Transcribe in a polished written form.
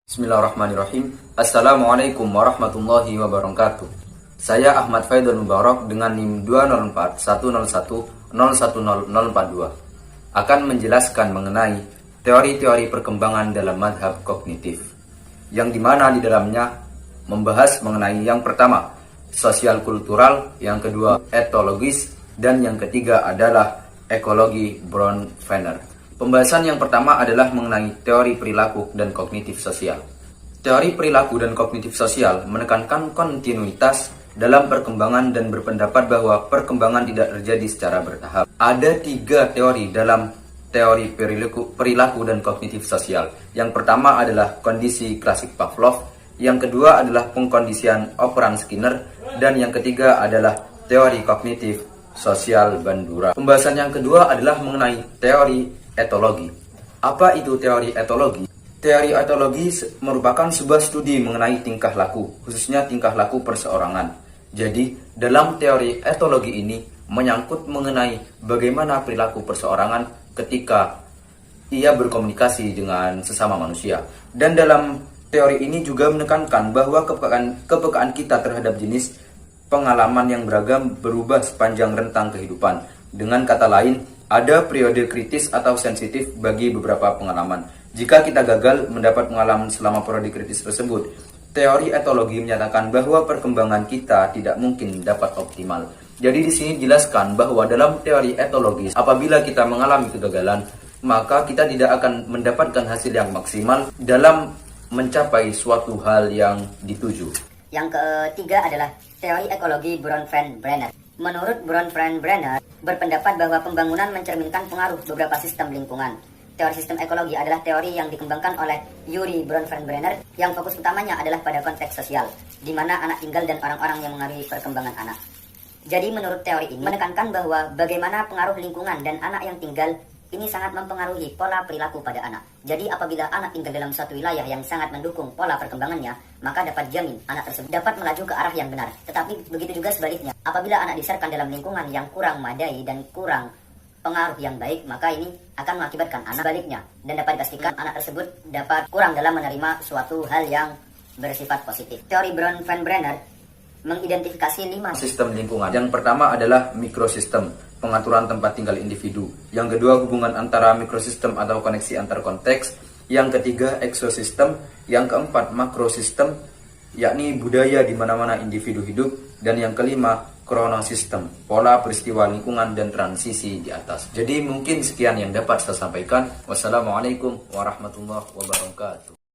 Bismillahirrahmanirrahim. Assalamualaikum warahmatullahi wabarakatuh. Saya Ahmad Faidul Mubarak dengan NIM 20410101042 akan menjelaskan mengenai teori-teori perkembangan dalam madhab kognitif, yang dimana di dalamnya membahas mengenai yang pertama sosial kultural, yang kedua etologis, dan yang ketiga adalah ekologi Bronfenner. Pembahasan yang pertama adalah mengenai teori perilaku dan kognitif sosial. Teori perilaku dan kognitif sosial menekankan kontinuitas dalam perkembangan dan berpendapat bahwa perkembangan tidak terjadi secara bertahap. Ada 3 teori dalam teori perilaku dan kognitif sosial. Yang pertama adalah kondisi klasik Pavlov, yang kedua adalah pengkondisian operan Skinner, dan yang ketiga adalah teori kognitif sosial Bandura. Pembahasan yang kedua adalah mengenai teori etologi. Apa itu teori etologi? Teori etologi merupakan sebuah studi mengenai tingkah laku, khususnya tingkah laku perseorangan. Jadi, dalam teori etologi ini menyangkut mengenai bagaimana perilaku perseorangan ketika ia berkomunikasi dengan sesama manusia. Dan dalam teori ini juga menekankan bahwa kepekaan kita terhadap jenis pengalaman yang beragam berubah sepanjang rentang kehidupan. Dengan kata lain, ada periode kritis atau sensitif bagi beberapa pengalaman. Jika kita gagal mendapat pengalaman selama periode kritis tersebut, teori etologi menyatakan bahwa perkembangan kita tidak mungkin dapat optimal. Jadi di sini dijelaskan bahwa dalam teori etologis, apabila kita mengalami kegagalan, maka kita tidak akan mendapatkan hasil yang maksimal dalam mencapai suatu hal yang dituju. Yang ketiga adalah teori ekologi Bronfenbrenner. Menurut Bronfenbrenner, berpendapat bahwa pembangunan mencerminkan pengaruh beberapa sistem lingkungan. Teori sistem ekologi adalah teori yang dikembangkan oleh Yuri Bronfenbrenner yang fokus utamanya adalah pada konteks sosial, di mana anak tinggal dan orang-orang yang mengaruhi perkembangan anak. Jadi menurut teori ini menekankan bahwa bagaimana pengaruh lingkungan dan anak yang tinggal ini sangat mempengaruhi pola perilaku pada anak. Jadi apabila anak tinggal dalam suatu wilayah yang sangat mendukung pola perkembangannya, maka dapat jamin anak tersebut dapat melaju ke arah yang benar. Tetapi begitu juga sebaliknya. Apabila anak dibesarkan dalam lingkungan yang kurang memadai dan kurang pengaruh yang baik, maka ini akan mengakibatkan anak sebaliknya. Dan dapat dipastikan anak tersebut dapat kurang dalam menerima suatu hal yang bersifat positif. Teori Bronfenbrenner mengidentifikasi 5 sistem lingkungan. Yang pertama adalah mikrosistem, pengaturan tempat tinggal individu. Yang kedua, hubungan antara mikrosistem atau koneksi antar konteks. Yang ketiga, eksosistem. Yang keempat, makrosistem, yakni budaya di mana-mana individu hidup. Dan yang kelima, kronosistem, pola peristiwa lingkungan dan transisi di atas. Jadi mungkin sekian yang dapat saya sampaikan. Wassalamualaikum warahmatullahi wabarakatuh.